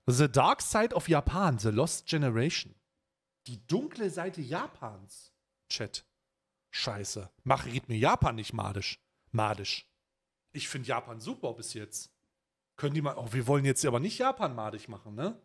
The Dark Side of Japan, The Lost Generation. Die dunkle Seite Japans. Chat. Scheiße. Red mir Japan nicht madisch. Madisch. Ich finde Japan super bis jetzt. Können die mal. Oh, wir wollen jetzt aber nicht Japan madig machen, ne?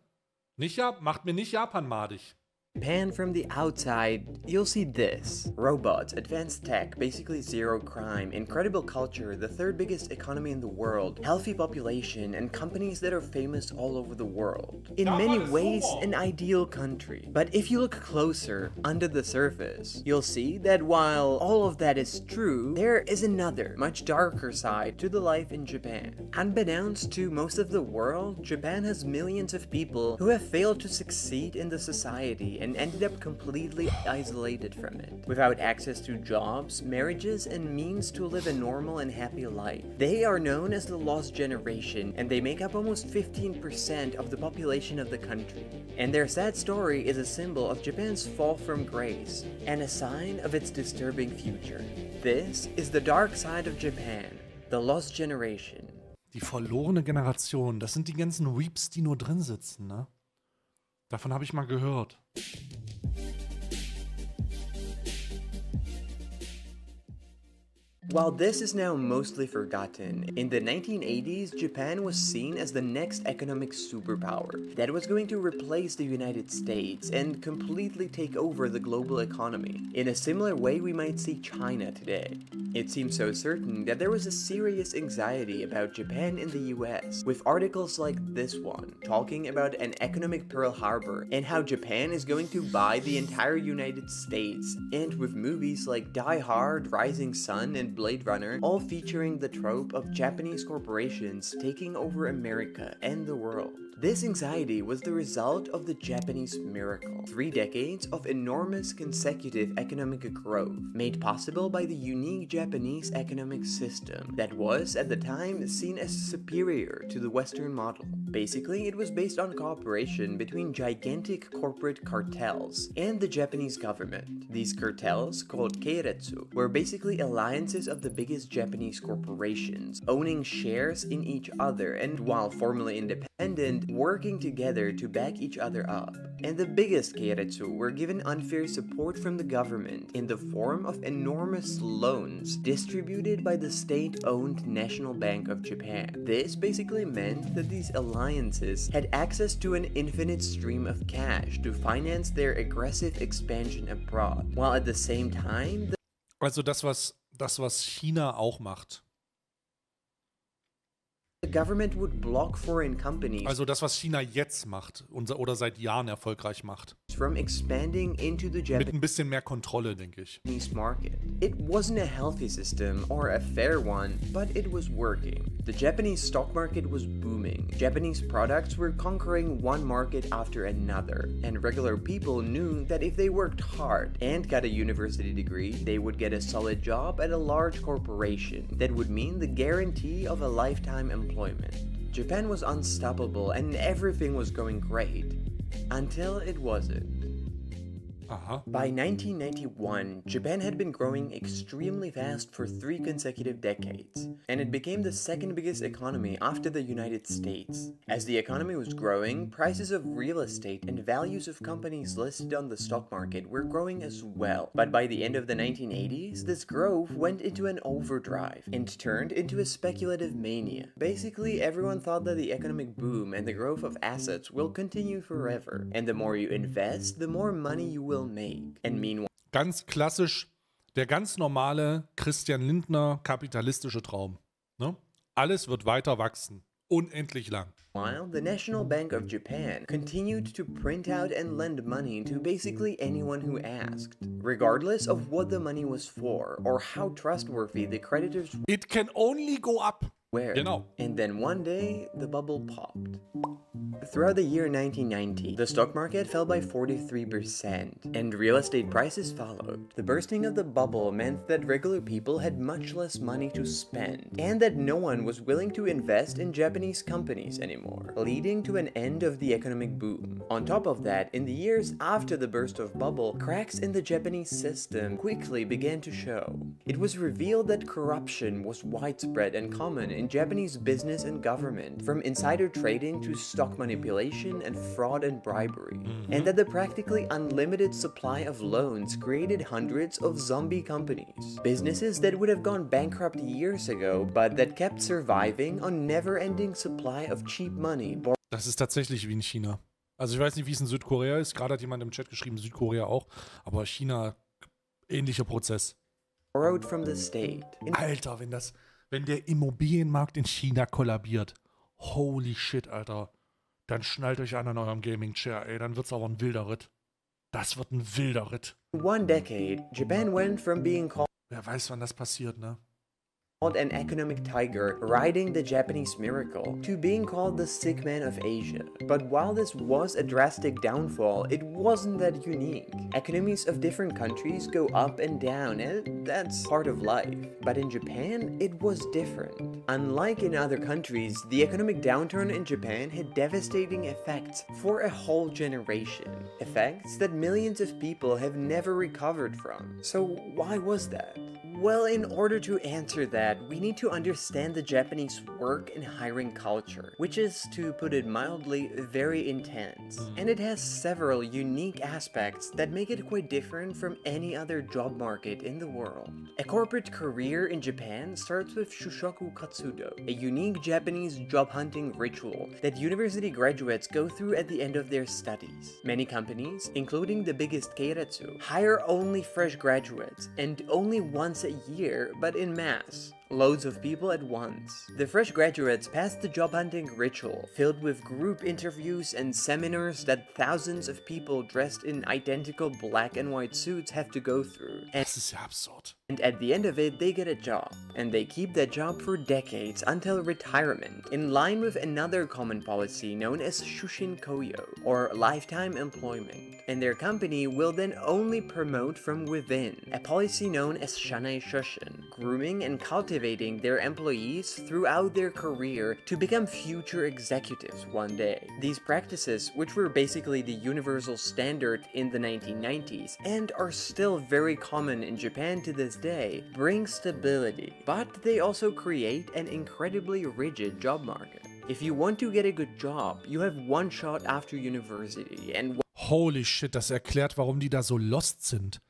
Macht mir nicht Japan madig. Japan from the outside, you'll see this. Robots, advanced tech, basically zero crime, incredible culture, the third biggest economy in the world, healthy population, and companies that are famous all over the world. In many ways, an ideal country. But if you look closer, under the surface, you'll see that while all of that is true, there is another, much darker side to the life in Japan. Unbeknownst to most of the world, Japan has millions of people who have failed to succeed in the society and ended up completely isolated from it, without access to jobs, marriages, and means to live a normal and happy life. They are known as the lost generation, and they make up almost 15% of the population of the country. And their sad story is a symbol of Japan's fall from grace, and a sign of its disturbing future. This is the dark side of Japan, the lost generation. Die verlorene Generation, das sind die ganzen Weeps, die nur drin sitzen, ne? Davon habe ich mal gehört. While this is now mostly forgotten, in the 1980s, Japan was seen as the next economic superpower that was going to replace the United States and completely take over the global economy. In a similar way, we might see China today. It seems so certain that there was a serious anxiety about Japan in the US, with articles like this one, talking about an economic Pearl Harbor and how Japan is going to buy the entire United States, and with movies like Die Hard, Rising Sun, and Blade Runner, all featuring the trope of Japanese corporations taking over America and the world. This anxiety was the result of the Japanese miracle, 3 decades of enormous consecutive economic growth, made possible by the unique Japanese economic system that was, at the time, seen as superior to the Western model. Basically, it was based on cooperation between gigantic corporate cartels and the Japanese government. These cartels, called keiretsu, were basically alliances of the biggest Japanese corporations, owning shares in each other and, while formally independent, working together to back each other up. And the biggest keiretsu were given unfair support from the government in the form of enormous loans distributed by the state-owned National Bank of Japan. This basically meant that these alliances had access to an infinite stream of cash to finance their aggressive expansion abroad, while at the same time Also das, was China auch macht. the government would block foreign companies Also das, was China jetzt macht oder seit Jahren erfolgreich macht. from expanding into the Mit ein bisschen mehr Kontrolle, denke ich. Japanese market. It wasn't a healthy system or a fair one, but it was working. The Japanese stock market was booming. Japanese products were conquering one market after another, and regular people knew that if they worked hard and got a university degree, they would get a solid job at a large corporation that would mean the guarantee of a lifetime employment. Japan was unstoppable and everything was going great. Until it wasn't. By 1991, Japan had been growing extremely fast for 3 consecutive decades, and it became the second biggest economy after the United States. As the economy was growing, prices of real estate and values of companies listed on the stock market were growing as well. But by the end of the 1980s, this growth went into an overdrive and turned into a speculative mania. Basically, everyone thought that the economic boom and the growth of assets will continue forever, and the more you invest, the more money you will make. And meanwhile, Ganz klassisch, der ganz normale Christian Lindner kapitalistische Traum. Ne? Alles wird weiter wachsen. Unendlich lang. the National Bank of Japan continued to print out and lend money to basically anyone who asked, regardless of what the money was for or how trustworthy the creditors It can only go up. were. Genau. And then one day, the bubble popped. Throughout the year 1990, the stock market fell by 43%, and real estate prices followed. The bursting of the bubble meant that regular people had much less money to spend, and that no one was willing to invest in Japanese companies anymore, leading to an end of the economic boom. On top of that, in the years after the burst of bubble, cracks in the Japanese system quickly began to show. It was revealed that corruption was widespread and common in Japanese business and government, from insider trading to stock manipulation and fraud and bribery, and that the practically unlimited supply of loans created hundreds of zombie companies. Businesses that would have gone bankrupt years ago, but that kept surviving on never-ending supply of cheap money. Das ist tatsächlich wie in China. Also ich weiß nicht, wie es in Südkorea ist. Gerade hat jemand im Chat geschrieben, Südkorea auch. Aber China, ähnlicher Prozess. Borrowed from the state. Alter, wenn der Immobilienmarkt in China kollabiert. Holy shit, Alter. Dann schnallt euch an eurem Gaming-Chair, ey. Dann wird's aber ein wilder Ritt. Das wird ein wilder Ritt. In one decade, Japan went from being called Wer weiß, wann das passiert, ne? an economic tiger riding the Japanese miracle to being called the sick man of Asia. But while this was a drastic downfall, it wasn't that unique. Economies of different countries go up and down, and that's part of life. But in Japan, it was different. Unlike in other countries, the economic downturn in Japan had devastating effects for a whole generation. Effects that millions of people have never recovered from. So why was that? Well, in order to answer that, we need to understand the Japanese work and hiring culture, which is, to put it mildly, very intense. And it has several unique aspects that make it quite different from any other job market in the world. A corporate career in Japan starts with Shushoku Katsudo, a unique Japanese job hunting ritual that university graduates go through at the end of their studies. Many companies, including the biggest Keiretsu, hire only fresh graduates, and only once a year, but in mass. Loads of people at once. The fresh graduates pass the job hunting ritual, filled with group interviews and seminars that thousands of people dressed in identical black and white suits have to go through. Das ist ja absurd. And at the end of it, they get a job. And they keep that job for decades until retirement, in line with another common policy known as Shushin Koyo, or lifetime employment. And their company will then only promote from within, a policy known as Shanai Shoshin, grooming and cultivating their employees throughout their career to become future executives one day. These practices, which were basically the universal standard in the 1990s, and are still very common in Japan to this day, bring stability, but they also create an incredibly rigid job market. If you want to get a good job, you have one shot after university, and Holy shit, das erklärt, warum die da so lost sind.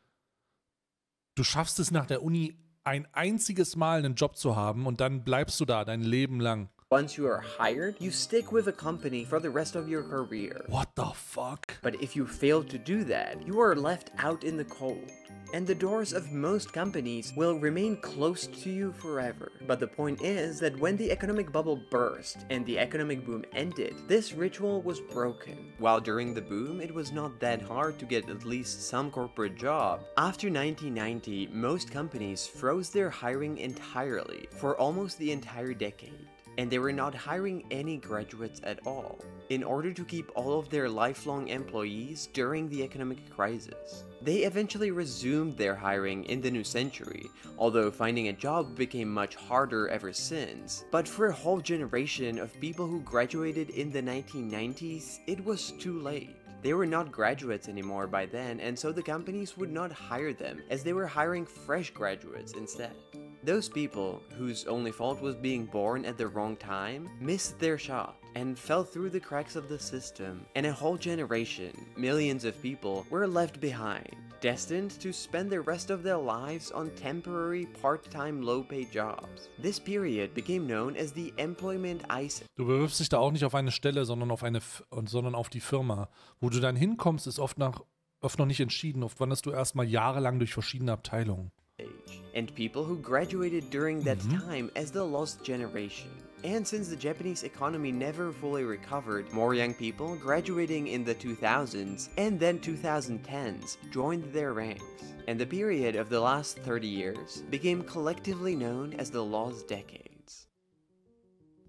Du schaffst es nach der Uni ein einziges Mal einen Job zu haben und dann bleibst du da dein Leben lang. once you are hired, you stick with a company for the rest of your career. What the fuck? But if you fail to do that, you are left out in the cold. And the doors of most companies will remain closed to you forever. But the point is that when the economic bubble burst and the economic boom ended, this ritual was broken. While during the boom, it was not that hard to get at least some corporate job. After 1990, most companies froze their hiring entirely for almost the entire decade. And they were not hiring any graduates at all, in order to keep all of their lifelong employees during the economic crisis. They eventually resumed their hiring in the new century, although finding a job became much harder ever since. But for a whole generation of people who graduated in the 1990s, it was too late. They were not graduates anymore by then, and so the companies would not hire them, as they were hiring fresh graduates instead. Those people, whose only fault was being born at the wrong time, missed their shot and fell through the cracks of the system, and a whole generation, millions of people, were left behind, destined to spend the rest of their lives on temporary, part-time, low-paid jobs. This period became known as the Employment Ice. Du bewirbst dich da auch nicht auf eine Stelle, sondern auf die Firma. Wo du dann hinkommst, ist oft noch nicht entschieden. Oft wanderst du erstmal jahrelang durch verschiedene Abteilungen. And people who graduated during that time as the lost generation. And since the Japanese economy never fully recovered, more young people graduating in the 2000s and then 2010s joined their ranks. And the period of the last 30 years became collectively known as the lost decades.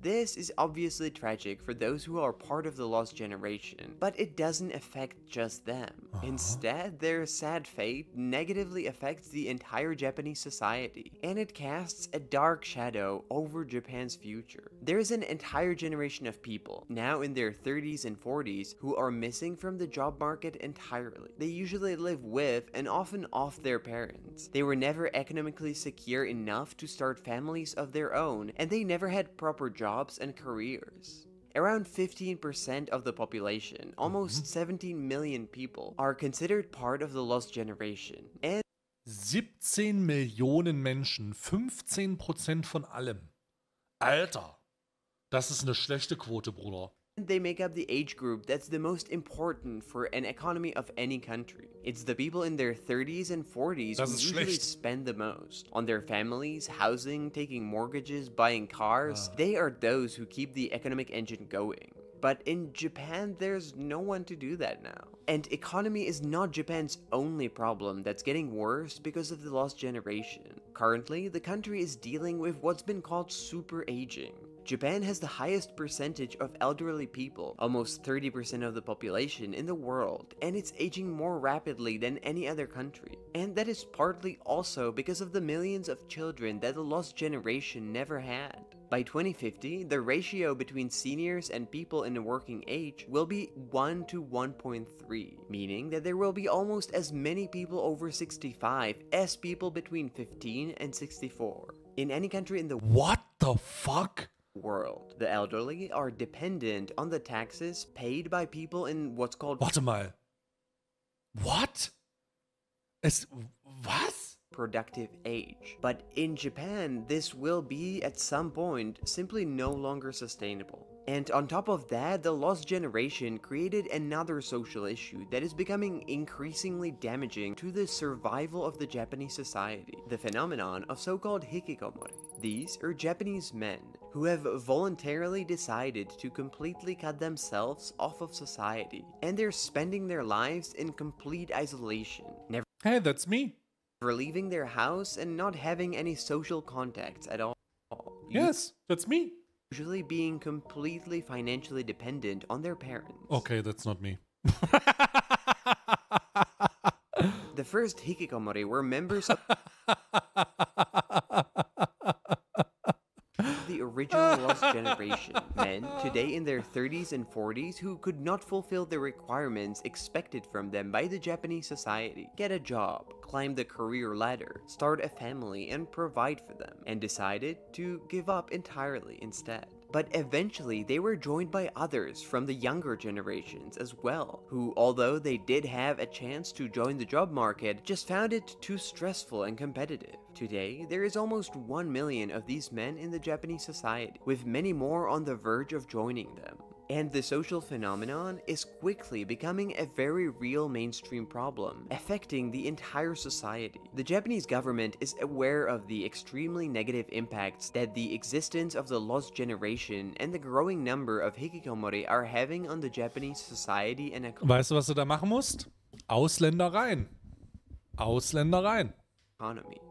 This is obviously tragic for those who are part of the lost generation, but it doesn't affect just them. Instead, their sad fate negatively affects the entire Japanese society, and it casts a dark shadow over Japan's future. There is an entire generation of people, now in their 30s and 40s, who are missing from the job market entirely. They usually live with and often off their parents. They were never economically secure enough to start families of their own, and they never had proper jobs and careers. Around 15% of the population, almost 17 million people, are considered part of the lost generation. And 17 Millionen Menschen, 15% von allem. Alter, das ist eine schlechte Quote, Bruder. they make up the age group that's the most important for an economy of any country. It's the people in their 30s and 40s who usually spend the most. On their families, housing, taking mortgages, buying cars. They are those who keep the economic engine going. But in Japan, there's no one to do that now. And economy is not Japan's only problem that's getting worse because of the lost generation. Currently, the country is dealing with what's been called super aging. Japan has the highest percentage of elderly people, almost 30% of the population in the world, and it's aging more rapidly than any other country. And that is partly also because of the millions of children that the lost generation never had. By 2050, the ratio between seniors and people in the working age will be 1 to 1.3, meaning that there will be almost as many people over 65 as people between 15 and 64. In any country in the What the fuck? world, the elderly are dependent on the taxes paid by people in what's called Warte mal. What? Was? productive age. But in Japan, this will be at some point simply no longer sustainable. And on top of that, the lost generation created another social issue that is becoming increasingly damaging to the survival of the Japanese society, the phenomenon of so-called hikikomori. These are Japanese men who have voluntarily decided to completely cut themselves off of society, and they're spending their lives in complete isolation, never Hey, that's me. leaving their house and not having any social contacts at all. Yes, that's me. Usually being completely financially dependent on their parents. Okay, that's not me. The first hikikomori were members of the original lost generation, men today in their 30s and 40s who could not fulfill the requirements expected from them by the Japanese society, get a job, climb the career ladder, start a family and provide for them, and decided to give up entirely instead. But eventually they were joined by others from the younger generations as well, who, although they did have a chance to join the job market, just found it too stressful and competitive. Today, there is almost 1 million of these men in the Japanese society, with many more on the verge of joining them. And the social phenomenon is quickly becoming a very real mainstream problem, affecting the entire society. The Japanese government is aware of the extremely negative impacts that the existence of the lost generation and the growing number of hikikomori are having on the Japanese society and economy. Weißt du, was du da machen musst? Ausländer rein. Ausländer rein.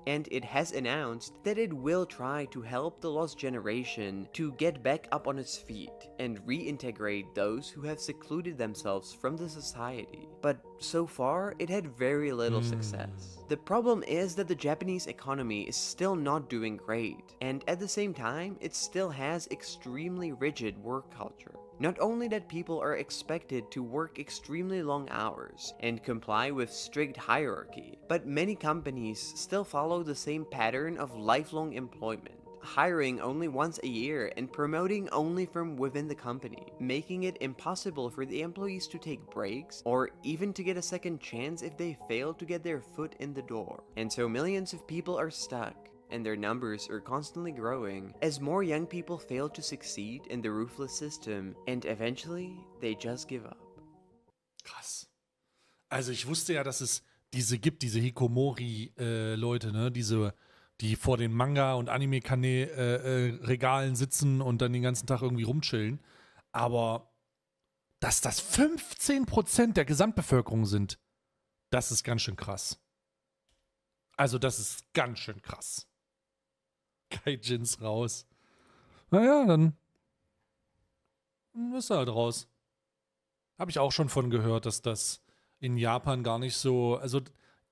And it has announced that it will try to help the lost generation to get back up on its feet and reintegrate those who have secluded themselves from the society. But so far, it had very little success. The problem is that the Japanese economy is still not doing great, and at the same time, it still has extremely rigid work culture. Not only that people are expected to work extremely long hours and comply with strict hierarchy, but many companies still follow the same pattern of lifelong employment, hiring only once a year and promoting only from within the company, making it impossible for the employees to take breaks or even to get a second chance if they fail to get their foot in the door. And so millions of people are stuck, and their numbers are constantly growing as more young people fail to succeed in the ruthless system, and eventually they just give up. Krass. Also ich wusste ja, dass es diese gibt, diese Hikomori-Leute, ne? Die vor den Manga- und Anime-Regalen sitzen und dann den ganzen Tag irgendwie rumchillen. Aber dass das 15% der Gesamtbevölkerung sind, das ist ganz schön krass. Also das ist ganz schön krass. Gaijins raus. Naja, dann ist er halt raus. Habe ich auch schon von gehört, dass das in Japan gar nicht so, also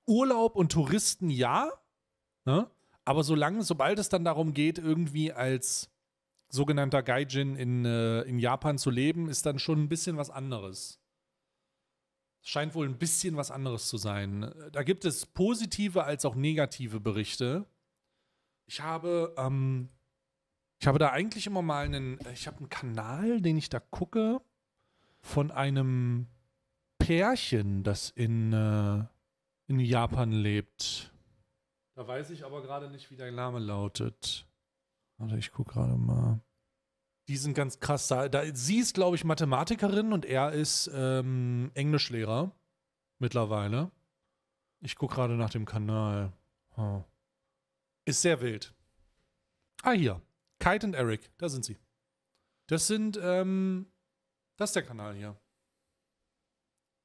Urlaub und Touristen ja, ne? Aber sobald es dann darum geht, irgendwie als sogenannter Gaijin in Japan zu leben, ist dann schon ein bisschen was anderes. Scheint wohl ein bisschen was anderes zu sein. Da gibt es positive als auch negative Berichte. Ich habe Ich habe da eigentlich immer mal ich habe einen Kanal, den ich da gucke, von einem Pärchen, das in Japan lebt. Da weiß ich aber gerade nicht, wie der Name lautet. Warte, ich gucke gerade mal. Die sind ganz krass. Sie ist, glaube ich, Mathematikerin und er ist Englischlehrer mittlerweile. Ich gucke gerade nach dem Kanal. Oh. Ist sehr wild. Ah, hier. Kite und Eric, da sind sie. Das ist der Kanal hier.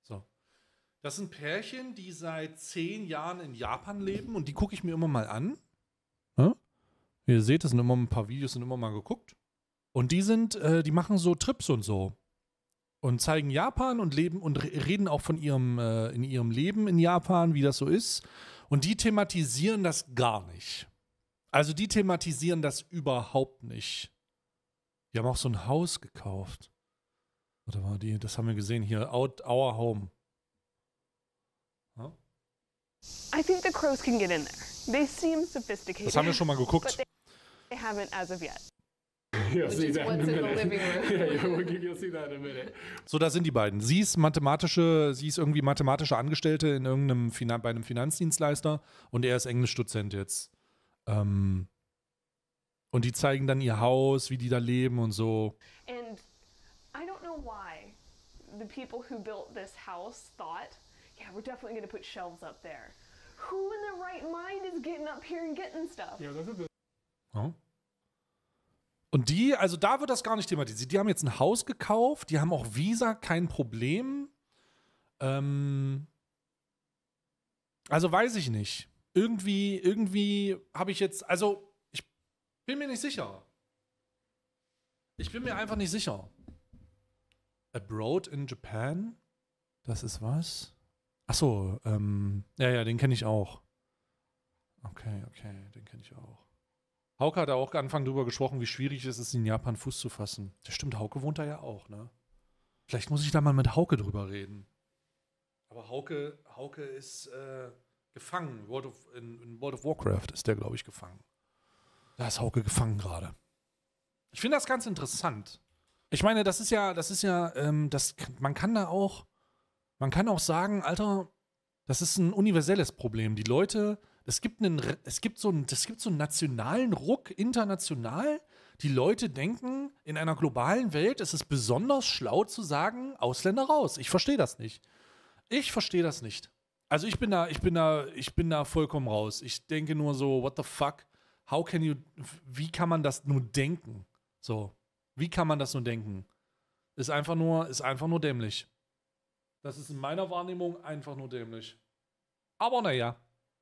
So. Das sind Pärchen, die seit 10 Jahren in Japan leben und die gucke ich mir immer mal an. Ja? Wie ihr seht, das sind immer ein paar Videos, sind immer mal geguckt. Und die machen so Trips und so. Und zeigen Japan und leben und reden auch von in ihrem Leben in Japan, wie das so ist. Und die thematisieren das gar nicht. Also die thematisieren das überhaupt nicht. Die haben auch so ein Haus gekauft. Warte mal, das haben wir gesehen hier. Our Home. Huh? I think the crows can get in there. They seem sophisticated. Das haben wir schon mal geguckt. But they haven't as of yet. You'll see that in a minute. You'll see that in a minute. So, da sind die beiden. Sie ist irgendwie mathematische Angestellte bei einem Finanzdienstleister und er ist Englischdozent jetzt. Und die zeigen dann ihr Haus, wie die da leben und so. And I don't know why the people who built this house thought, yeah, we're definitely going to put shelves up there. Who in their right mind is getting up here and getting stuff? Yeah, that's a bit. Oh. Und also da wird das gar nicht thematisiert. Die haben jetzt ein Haus gekauft, die haben auch Visa, kein Problem. Also weiß ich nicht. Irgendwie habe ich jetzt, also ich bin mir nicht sicher. Ich bin mir einfach nicht sicher. Abroad in Japan? Das ist was? Achso, ja, den kenne ich auch. Okay, den kenne ich auch. Hauke hat auch angefangen drüber gesprochen, wie schwierig es ist, in Japan Fuß zu fassen. Das stimmt, Hauke wohnt da ja auch, ne? Vielleicht muss ich da mal mit Hauke drüber reden. Aber Hauke ist gefangen. In World of Warcraft ist der, glaube ich, gefangen. Da ist Hauke gefangen gerade. Ich finde das ganz interessant. Ich meine, man kann auch sagen, Alter, das ist ein universelles Problem. Die Leute, es gibt so einen nationalen Ruck international. Die Leute denken, in einer globalen Welt ist es besonders schlau zu sagen, Ausländer raus. Ich verstehe das nicht. Also ich bin da vollkommen raus. Ich denke nur so, what the fuck? Wie kann man das nur denken? So, wie kann man das nur denken? Ist einfach nur dämlich. Das ist in meiner Wahrnehmung einfach nur dämlich. Aber naja.